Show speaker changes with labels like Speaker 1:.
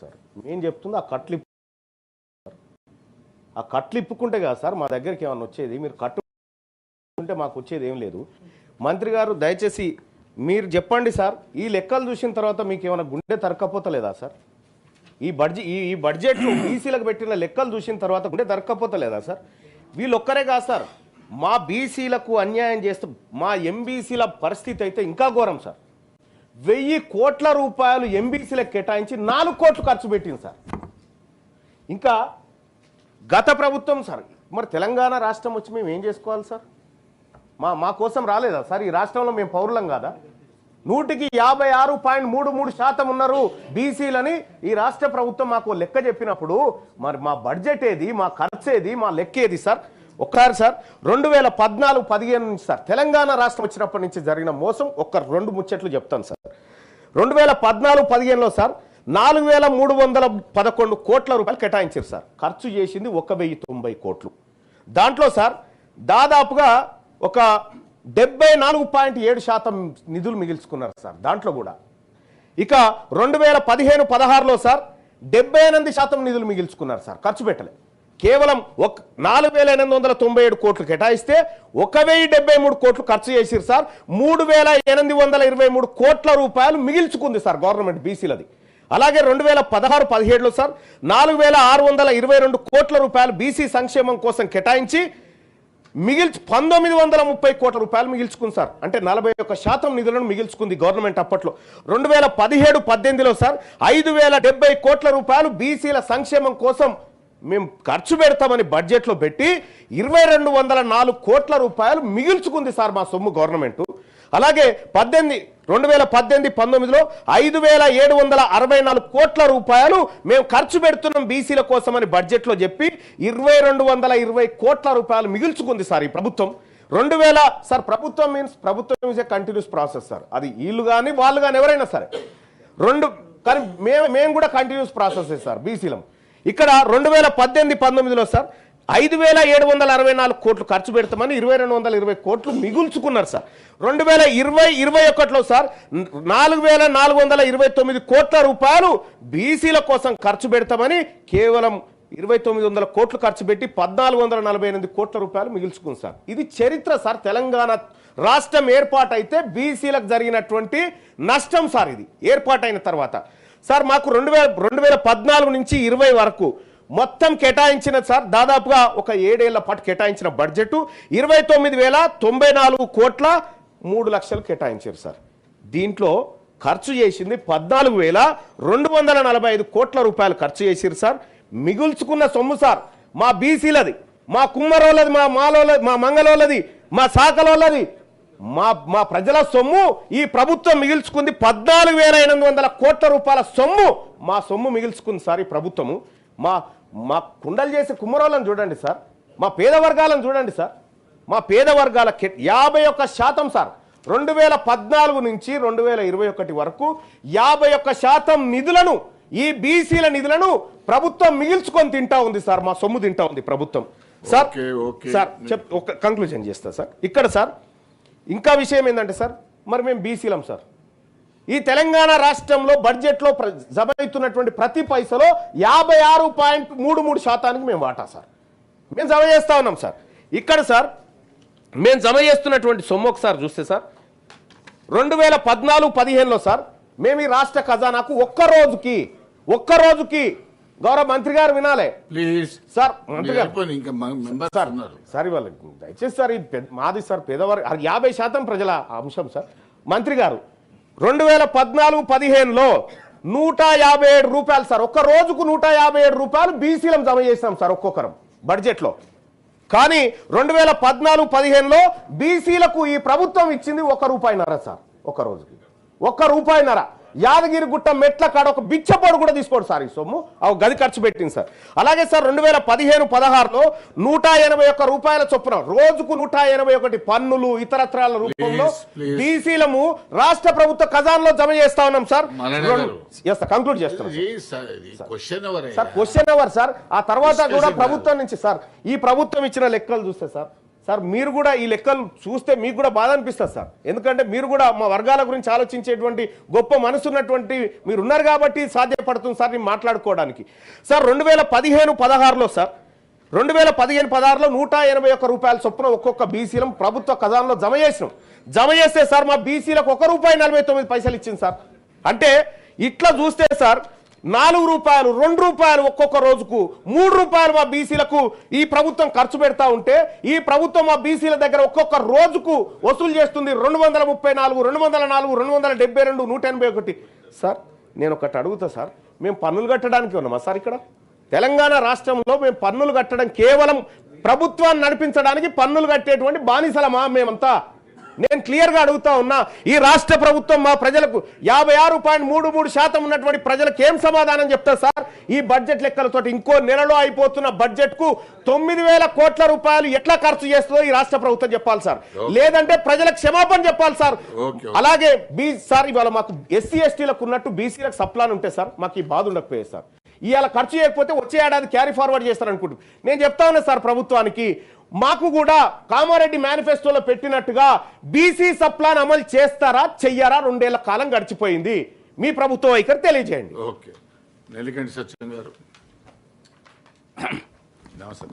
Speaker 1: Sir నేను చెప్తుంది ఆ కట్లు ఇప్పుకుంటే కదా సార్ మా దగ్గరికి ఏమన్నా వచ్చేది. మీరు కట్టుకుంటే మాకు వచ్చేది ఏం లేదు. మంత్రి గారు దయచేసి మీరు చెప్పండి సార్, ఈ లెక్కలు చూసిన తర్వాత మీకు ఏమైనా గుండె తరక్కపోతలేదా సార్? ఈ బడ్జెట్లో బీసీలకు పెట్టిన లెక్కలు చూసిన తర్వాత గుండె తరక్కపోతలేదా సార్? వీళ్ళు ఒక్కరే కాదు సార్, మా బీసీలకు అన్యాయం చేస్తూ మా ఎంబీసీల పరిస్థితి అయితే ఇంకా ఘోరం సార్. 1000 కోట్ల రూపాయలు ఎంబీసీలకు కేటాయించి 4 కోట్లు ఖర్చు పెట్టింది సార్. ఇంకా గత ప్రభుత్వం సార్, మరి తెలంగాణ రాష్ట్రం వచ్చి మేము ఏం చేసుకోవాలి సార్? మా కోసం రాలేదా సార్? ఈ రాష్ట్రంలో మేము పౌరులం కాదా? 156.33% ఉన్నారు బీసీలని ఈ రాష్ట్ర ప్రభుత్వం మాకు లెక్క చెప్పినప్పుడు మరి మా బడ్జెట్ ఏది, మా ఖర్చు ఏది, మా లెక్క ఏది సార్? ఒక్కసారి సార్ 2014-15 నుంచి సార్ తెలంగాణ రాష్ట్రం వచ్చినప్పటి నుంచి జరిగిన మోసం ఒక్క 2 ముచ్చట్లు చెప్తాను సార్. 2014-15లో సార్ 4311 కోట్ల రూపాయలు కేటాయించారు సార్. ఖర్చు చేసింది 1090 కోట్లు. దాంట్లో సార్ దాదాపుగా ఒక 74.7% నిధులు మిగిల్చుకున్నారు సార్. దాంట్లో కూడా ఇక 2015-16లో సార్ 78% నిధులు మిగిల్చుకున్నారు సార్. ఖర్చు పెట్టలే. కేవలం 4897 కోట్లు కేటాయిస్తే 1073 కోట్లు ఖర్చు చేసిరు సార్. 3823 కోట్ల రూపాయలు మిగిల్చుకుంది సార్ గవర్నమెంట్ బీసీలది. అలాగే 2016-17లో సార్ 4622 కోట్ల రూపాయలు బీసీ సంక్షేమం కోసం కేటాయించి 1930 కోట్ల రూపాయలు మిగిల్చుకుంది సార్. అంటే 41% నిధులను మిగిల్చుకుంది గవర్నమెంట్ అప్పట్లో. 2017-18లో సార్ 5070 కోట్ల రూపాయలు బీసీల సంక్షేమం కోసం మేము ఖర్చు పెడతామని బడ్జెట్లో పెట్టి 2204 కోట్ల రూపాయలు మిగిల్చుకుంది సార్ మా సొమ్ము గవర్నమెంట్. అలాగే 2018-19లో 5764 కోట్ల రూపాయలు మేము ఖర్చు పెడుతున్నాం బీసీల కోసమని బడ్జెట్లో చెప్పి 2220 కోట్ల రూపాయలు మిగిల్చుకుంది సార్ ఈ ప్రభుత్వం. 2000 సార్ ప్రభుత్వం ప్రభుత్వం is a continuous process sir. అది వీళ్ళు కానీ వాళ్ళు కానీ ఎవరైనా సరే కానీ మేము కూడా కంటిన్యూస్ ప్రాసెస్ సార్ బీసీలం. ఇక్కడ 2018-19లో సార్ 5764 కోట్లు ఖర్చు పెడతామని 2220 కోట్లు మిగుల్చుకున్నారు సార్. 2020-21లో సార్ 4429 కోట్ల రూపాయలు బీసీల కోసం ఖర్చు పెడతామని కేవలం 2900 కోట్లు ఖర్చు పెట్టి 1448 కోట్ల రూపాయలు మిగుల్చుకుంది సార్. ఇది చరిత్ర సార్. తెలంగాణ రాష్ట్రం ఏర్పాటైతే బీసీలకు జరిగినటువంటి నష్టం సార్. ఇది ఏర్పాటైన తర్వాత సార్ మాకు 2014 నుంచి 20 వరకు మొత్తం కేటాయించిన సార్ దాదాపుగా ఒక 7 ఏళ్ల పాటు కేటాయించిన బడ్జెట్ 29,094 కోట్ల 3 లక్షలు కేటాయించారు సార్. దీంట్లో ఖర్చు చేసింది 14,245 కోట్ల రూపాయలు ఖర్చు చేసారు సార్. మిగుల్చుకున్న సొమ్ము సార్ మా బీసీలది, మా కుమ్మరోళ్ళది, మా మాలోళ్ళది, మా మంగళోళ్ళది, మా శాఖలోళ్ళది, మా ప్రజల సొమ్ము ఈ ప్రభుత్వం మిగిల్చుకుంది. 14,800 కోట్ల రూపాయల సొమ్ము మా సొమ్ము మిగిల్చుకుంది సార్ ఈ ప్రభుత్వము. మా కుండలు చేసే కుమ్మరోళ్ళని చూడండి సార్, మా పేద వర్గాలను చూడండి సార్. మా పేద వర్గాల 51% సార్ 2014 నుంచి 2021 వరకు 51% నిధులను ఈ బీసీల నిధులను ప్రభుత్వం మిగిల్చుకొని తింటా ఉంది సార్. మా సొమ్ము తింటా ఉంది ప్రభుత్వం సార్. సార్ ఒక కంక్లూజన్ చేస్తా సార్. ఇక్కడ సార్ ఇంకా విషయం ఏంటంటే సార్ మరి మేము బీసీలం సార్. ఈ తెలంగాణ రాష్ట్రంలో బడ్జెట్లో జమ అవుతున్నటువంటి ప్రతి పైసలో 56.33% మేము వాటా సార్ మేము జమ చేస్తా ఉన్నాం సార్. ఇక్కడ సార్ మేము జమ చేస్తున్నటువంటి సొమ్ము ఒకసారి చూస్తే సార్ 2014-15లో సార్ మేము ఈ రాష్ట్ర ఖజానాకు ఒక్క రోజుకి గౌరవ మంత్రి గారు వినాలే ప్లీజ్ సార్. మంత్రి గారు సార్ ఇవాళ దయచేసి సార్ మాది సార్ పేదవారు 50% ప్రజల అంశం సార్. మంత్రి గారు 2014-15లో 157 రూపాయలు సార్ ఒక్క రోజుకు 157 రూపాయలు బీసీలం జమ చేసినాం సార్ ఒక్కొక్కరం బడ్జెట్లో. కానీ 2014-15లో బీసీలకు ఈ ప్రభుత్వం ఇచ్చింది ₹1.50 సార్ ఒక రోజుకి ₹1.50. యాదగిరిగుట్ట మెట్ల కాడ ఒక బిచ్చపోడు కూడా తీసుకోడు సార్ ఈ సొమ్ము గది ఖర్చు పెట్టింది సార్. అలాగే సార్ 2015-16లో 181 రూపాయల చొప్పున రోజుకు 181 పన్నులు ఇతరత్రాల రూపంలో బీసీలము రాష్ట్ర ప్రభుత్వ ఖజానాలో జమ చేస్తా ఉన్నాం సార్. కంక్లూడ్ చేస్తాం సార్. Question hour sir. ఆ తర్వాత కూడా ప్రభుత్వం నుంచి సార్ ఈ ప్రభుత్వం ఇచ్చిన లెక్కలు చూస్తే సార్ సార్ మీరు కూడా ఈ లెక్కలు చూస్తే మీకు కూడా బాధ అనిపిస్తుంది సార్. ఎందుకంటే మీరు కూడా మా వర్గాల గురించి ఆలోచించేటువంటి గొప్ప మనసు ఉన్నటువంటి మీరు ఉన్నారు కాబట్టి సాధ్యపడుతుంది సార్ నేను మాట్లాడుకోవడానికి. సార్ 2015-16లో సార్ 2015-16లో 181 రూపాయల చొప్పున ఒక్కొక్క బీసీలం ప్రభుత్వ ఖజానాలో జమ చేస్తే సార్ మా బీసీలకు ₹1.49 ఇచ్చింది సార్. అంటే ఇట్లా చూస్తే సార్ 4 రూపాయలు 2 రూపాయలు ఒక్కొక్క రోజుకు 3 రూపాయలు మా బీసీలకు ఈ ప్రభుత్వం ఖర్చు పెడతా ఉంటే ఈ ప్రభుత్వం మా బీసీల దగ్గర ఒక్కొక్క రోజుకు వసూలు చేస్తుంది 234, 204, 272, 181. సార్ నేను ఒకటి అడుగుతా సార్, మేము పన్నులు కట్టడానికి ఉన్నామా సార్? ఇక్కడ తెలంగాణ రాష్ట్రంలో మేము పన్నులు కట్టడం కేవలం ప్రభుత్వాన్ని నడిపించడానికి పన్నులు కట్టేటువంటి బానిసలమా మేమంతా? నేను క్లియర్గా అడుగుతా ఉన్నా. ఈ రాష్ట్ర ప్రభుత్వం మా ప్రజలకు 56.33% ఉన్నటువంటి ప్రజలకు ఏం సమాధానం చెప్తారు సార్? ఈ బడ్జెట్ లెక్కలతో ఇంకో నెలలో అయిపోతున్న బడ్జెట్కు 9,000 కోట్ల రూపాయలు ఎట్లా ఖర్చు చేస్తుందో ఈ రాష్ట్ర ప్రభుత్వం చెప్పాలి సార్, లేదంటే ప్రజలకు క్షమాపణ చెప్పాలి సార్. అలాగే సార్ ఇవాళ మాకు ఎస్సీ ఎస్టీలకు ఉన్నట్టు బీసీలకు సప్లాన్ ఉంటే సార్ మాకు ఈ బాధ ఉండకపోయేది సార్. ఇవాళ ఖర్చు చేయకపోతే వచ్చే ఏడాది క్యారీ ఫార్వర్డ్ చేస్తారు అనుకుంటున్నాను. నేను చెప్తా ఉన్నా సార్ ప్రభుత్వానికి, మాకు కూడా కామారెడ్డి మేనిఫెస్టోలో పెట్టినట్టుగా బీసీ సప్లాన్ అమలు చేస్తారా చెయ్యారా? 2 ఏళ్ల కాలం గడిచిపోయింది. మీ ప్రభుత్వం వైఖరి తెలియజేయండి.
Speaker 2: ఓకే, నెల్లికంటి సత్యం గారు. నమస్తే.